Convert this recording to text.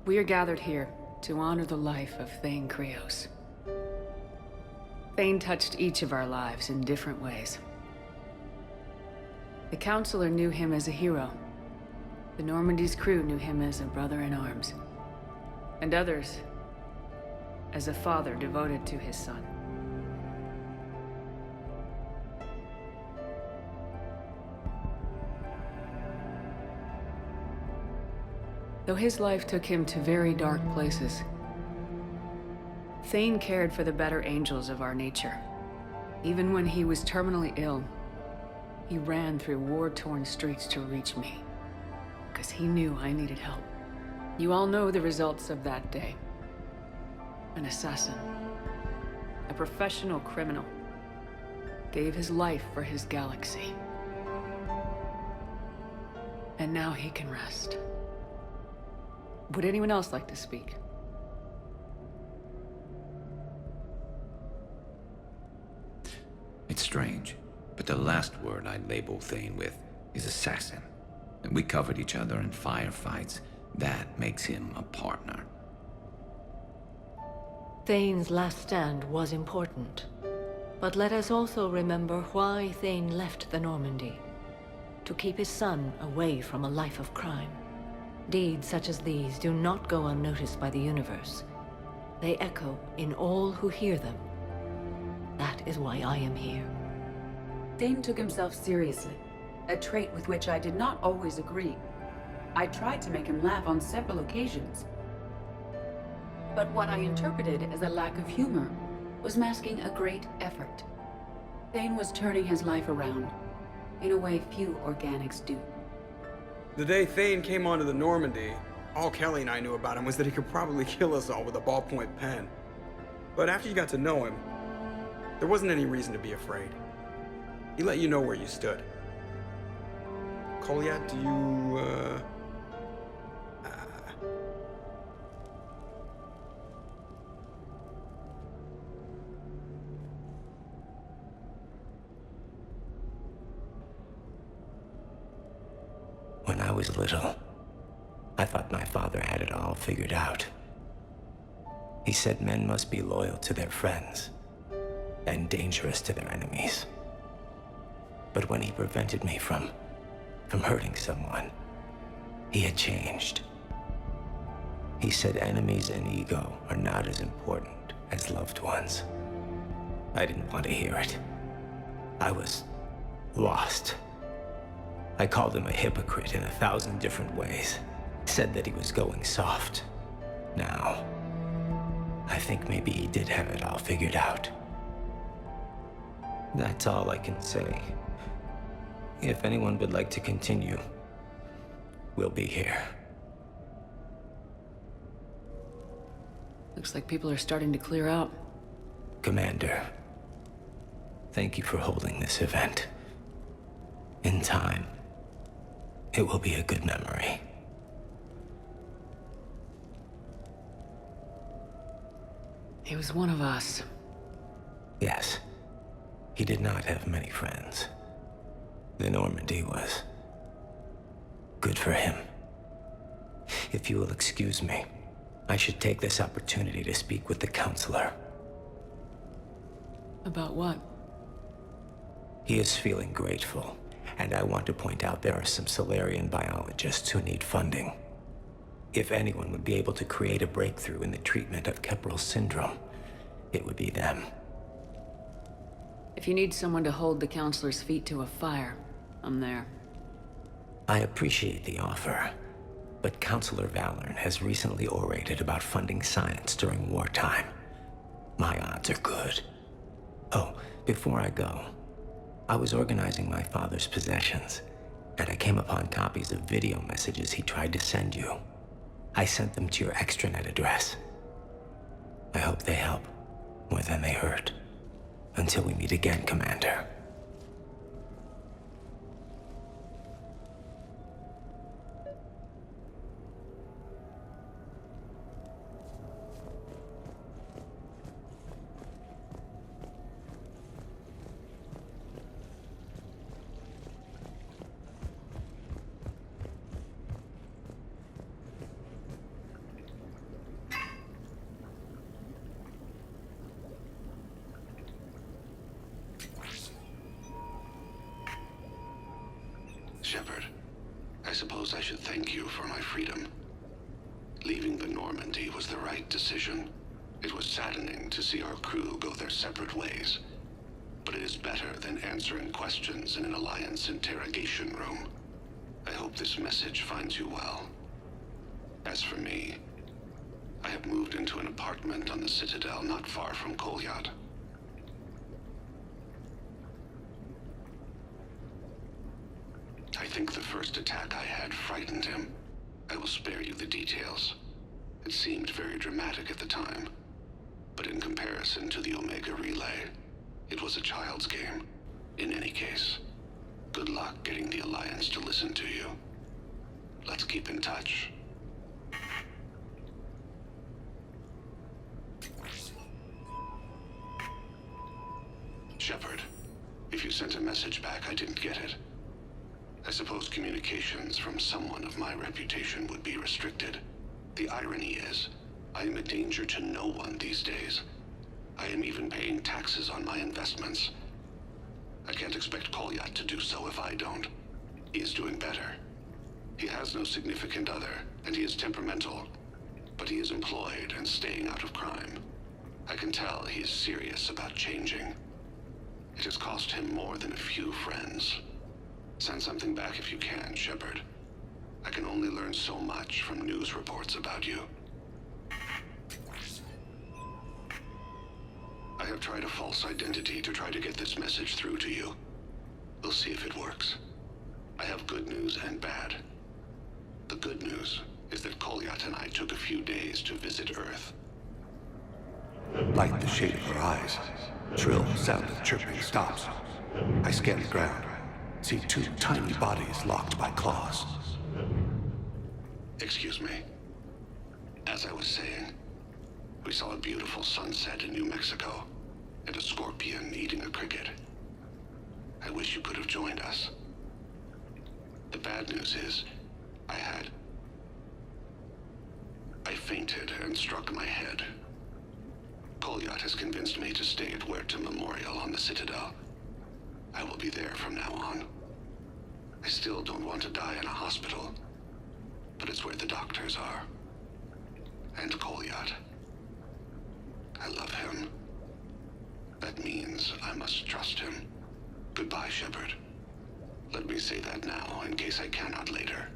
We are gathered here to honor the life of Thane Krios. Thane touched each of our lives in different ways. The Counselor knew him as a hero. The Normandy's crew knew him as a brother in arms. And others as a father devoted to his son. Though his life took him to very dark places, Thane cared for the better angels of our nature. Even when he was terminally ill, he ran through war-torn streets to reach me, because he knew I needed help. You all know the results of that day. An assassin, a professional criminal, gave his life for his galaxy. And now he can rest. Would anyone else like to speak? It's strange, but the last word I'd label Thane with is assassin. And we covered each other in firefights. That makes him a partner. Thane's last stand was important. But let us also remember why Thane left the Normandy. To keep his son away from a life of crime. Deeds such as these do not go unnoticed by the universe. They echo in all who hear them. That is why I am here. Thane took himself seriously, a trait with which I did not always agree. I tried to make him laugh on several occasions. But what I interpreted as a lack of humor was masking a great effort. Thane was turning his life around, in a way few organics do. The day Thane came onto the Normandy, all Kelly and I knew about him was that he could probably kill us all with a ballpoint pen. But after you got to know him, there wasn't any reason to be afraid. He let you know where you stood. Kolyat, do you, When I was little, I thought my father had it all figured out. He said men must be loyal to their friends and dangerous to their enemies. But when he prevented me from hurting someone, he had changed. He said enemies and ego are not as important as loved ones. I didn't want to hear it. I was lost. I called him a hypocrite in 1,000 different ways. Said that he was going soft. Now, I think maybe he did have it all figured out. That's all I can say. If anyone would like to continue, we'll be here. Looks like people are starting to clear out. Commander, thank you for holding this event. In time, it will be a good memory. He was one of us. Yes. He did not have many friends. The Normandy was good for him. If you will excuse me, I should take this opportunity to speak with the Counselor. About what? He is feeling grateful, and I want to point out there are some Solarian biologists who need funding. If anyone would be able to create a breakthrough in the treatment of Keppel syndrome, it would be them. If you need someone to hold the Counselor's feet to a fire, I'm there. I appreciate the offer, but Counselor Valorn has recently orated about funding science during wartime. My odds are good. Oh, before I go, I was organizing my father's possessions, and I came upon copies of video messages he tried to send you. I sent them to your extranet address. I hope they help more than they hurt. Until we meet again, Commander. Shepard, I suppose I should thank you for my freedom. Leaving the Normandy was the right decision. It was saddening to see our crew go their separate ways, but it is better than answering questions in an Alliance interrogation room. I hope this message finds you well. As for me, I have moved into an apartment on the Citadel not far from Kolyat. I think the first attack I had frightened him. I will spare you the details. It seemed very dramatic at the time, but in comparison to the Omega Relay, it was a child's game. In any case, good luck getting the Alliance to listen to you. Let's keep in touch. Shepard, if you sent a message back, I didn't get it. I suppose communications from someone of my reputation would be restricted. The irony is, I am a danger to no one these days. I am even paying taxes on my investments. I can't expect Kolyat to do so if I don't. He is doing better. He has no significant other, and he is temperamental. But he is employed and staying out of crime. I can tell he is serious about changing. It has cost him more than a few friends. Send something back if you can, Shepard. I can only learn so much from news reports about you. I have tried a false identity to try to get this message through to you. We'll see if it works. I have good news and bad. The good news is that Kolyat and I took a few days to visit Earth. Like the shade of her eyes, shrill sound of chirping stops. I scan the ground, see two tiny bodies locked by claws. Excuse me. As I was saying, we saw a beautiful sunset in New Mexico, and a scorpion eating a cricket. I wish you could have joined us. The bad news is, I fainted and struck my head. Kolyat has convinced me to stay at Huerta Memorial on the Citadel. I will be there from now on. I still don't want to die in a hospital, but it's where the doctors are. And Kolyat. I love him. That means I must trust him. Goodbye, Shepard. Let me say that now, in case I cannot later.